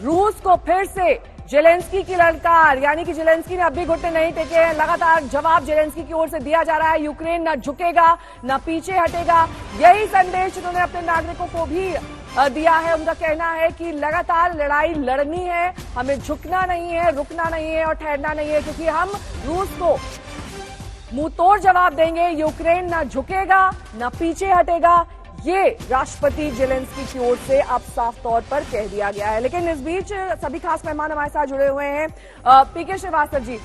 रूस को फिर से जेलेंस्की की ललकार, यानी कि जेलेंस्की ने अब भी घुटने नहीं टेके हैं। लगातार जवाब जेलेंस्की की ओर से दिया जा रहा है। यूक्रेन न झुकेगा न पीछे हटेगा, यही संदेश उन्होंने अपने नागरिकों को भी दिया है। उनका कहना है कि लगातार लड़ाई लड़नी है, हमें झुकना नहीं है, रुकना नहीं है और ठहरना नहीं है, क्योंकि हम रूस को मुंह तोड़ जवाब देंगे। यूक्रेन न झुकेगा न पीछे हटेगा, ये राष्ट्रपति जेलेंस्की की ओर से अब साफ तौर पर कह दिया गया है। लेकिन इस बीच सभी खास मेहमान हमारे साथ जुड़े हुए हैं। पीके श्रीवास्तव जी,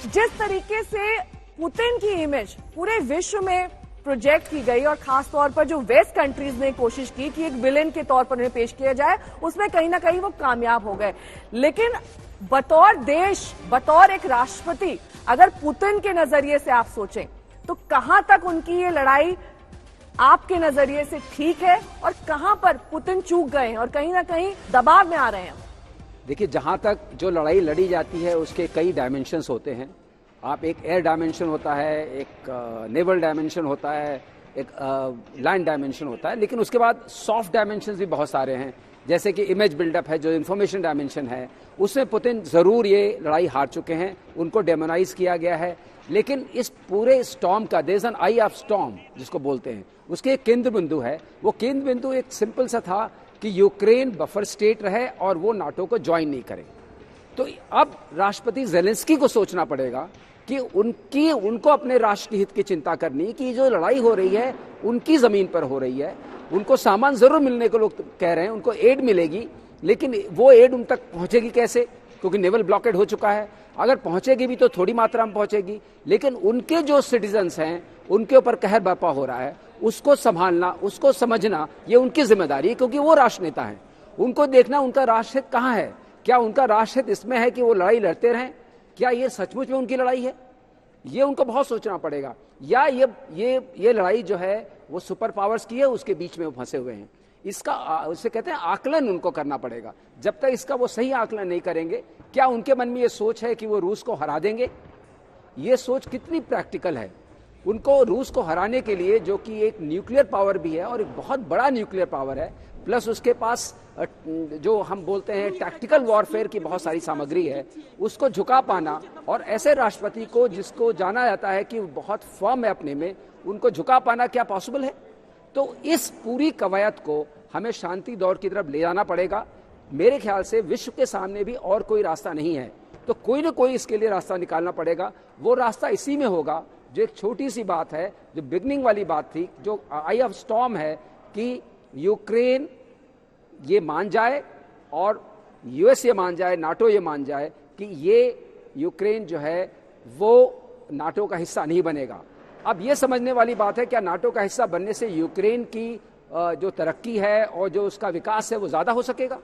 जिस तरीके से पुतिन की इमेज पूरे विश्व में प्रोजेक्ट की गई और खास तौर पर जो वेस्ट कंट्रीज ने कोशिश की कि एक विलेन के तौर पर उन्हें पेश किया जाए, उसमें कहीं ना कहीं वो कामयाब हो गए। लेकिन बतौर देश, बतौर एक राष्ट्रपति, अगर पुतिन के नजरिए से आप सोचें तो कहां तक उनकी ये लड़ाई आपके नजरिए से ठीक है और कहां पर पुतिन चूक गए हैं और कहीं ना कहीं दबाव में आ रहे हैं? देखिए, जहां तक जो लड़ाई लड़ी जाती है उसके कई डायमेंशंस होते हैं। आप एक एयर डायमेंशन होता है, एक नेवल डायमेंशन होता है, एक लैंड डायमेंशन होता है, लेकिन उसके बाद सॉफ्ट डायमेंशन भी बहुत सारे हैं। जैसे कि इमेज बिल्डअप है, जो इंफॉर्मेशन डायमेंशन है, उसमें पुतिन जरूर ये लड़ाई हार चुके हैं, उनको डेमोनाइज किया गया है। लेकिन इस पूरे स्टॉर्म का there is an eye of storm जिसको बोलते हैं, उसके एक केंद्र बिंदु है। वो केंद्र बिंदु एक सिंपल सा था कि यूक्रेन बफर स्टेट रहे और वो नाटो को ज्वाइन नहीं करे। तो अब राष्ट्रपति जेलेंस्की को सोचना पड़ेगा कि उनको अपने राष्ट्र हित की चिंता करनी, कि जो लड़ाई हो रही है उनकी जमीन पर हो रही है। उनको सामान जरूर मिलने को लोग कह रहे हैं, उनको एड मिलेगी, लेकिन वो एड उन तक पहुंचेगी कैसे, क्योंकि नेवल ब्लॉकेड हो चुका है। अगर पहुंचेगी भी तो थोड़ी मात्रा में पहुंचेगी, लेकिन उनके जो सिटीजन्स हैं उनके ऊपर कहर बरपा हो रहा है, उसको संभालना, उसको समझना, ये उनकी जिम्मेदारी है, क्योंकि वो राष्ट्र नेता है। उनको देखना उनका राष्ट्रहित कहाँ है। क्या उनका राष्ट्रहित इसमें है कि वो लड़ाई लड़ते रहें? क्या ये सचमुच में उनकी लड़ाई है? ये उनको बहुत सोचना पड़ेगा। या ये लड़ाई जो है वो सुपर पावर्स की है, उसके बीच में वो फंसे हुए हैं। इसका उसे कहते हैं आकलन उनको करना पड़ेगा। जब तक इसका वो सही आकलन नहीं करेंगे, क्या उनके मन में ये सोच है कि वो रूस को हरा देंगे? ये सोच कितनी प्रैक्टिकल है? उनको रूस को हराने के लिए, जो कि एक न्यूक्लियर पावर भी है और एक बहुत बड़ा न्यूक्लियर पावर है, प्लस उसके पास जो हम बोलते हैं टैक्टिकल वॉरफेयर की बहुत सारी सामग्री है, उसको झुका पाना, और ऐसे राष्ट्रपति को जिसको जाना जाता है कि बहुत फर्म है अपने में, उनको झुका पाना क्या पॉसिबल है? तो इस पूरी कवायद को हमें शांति दौर की तरफ ले जाना पड़ेगा। मेरे ख्याल से विश्व के सामने भी और कोई रास्ता नहीं है, तो कोई ना कोई इसके लिए रास्ता निकालना पड़ेगा। वो रास्ता इसी में होगा जो एक छोटी सी बात है, जो बिगनिंग वाली बात थी, जो आई ऑफ स्टॉर्म है, कि यूक्रेन ये मान जाए और यूएस ये मान जाए, नाटो ये मान जाए कि ये यूक्रेन जो है वो नाटो का हिस्सा नहीं बनेगा। अब ये समझने वाली बात है, क्या नाटो का हिस्सा बनने से यूक्रेन की जो तरक्की है और जो उसका विकास है वो ज्यादा हो सकेगा?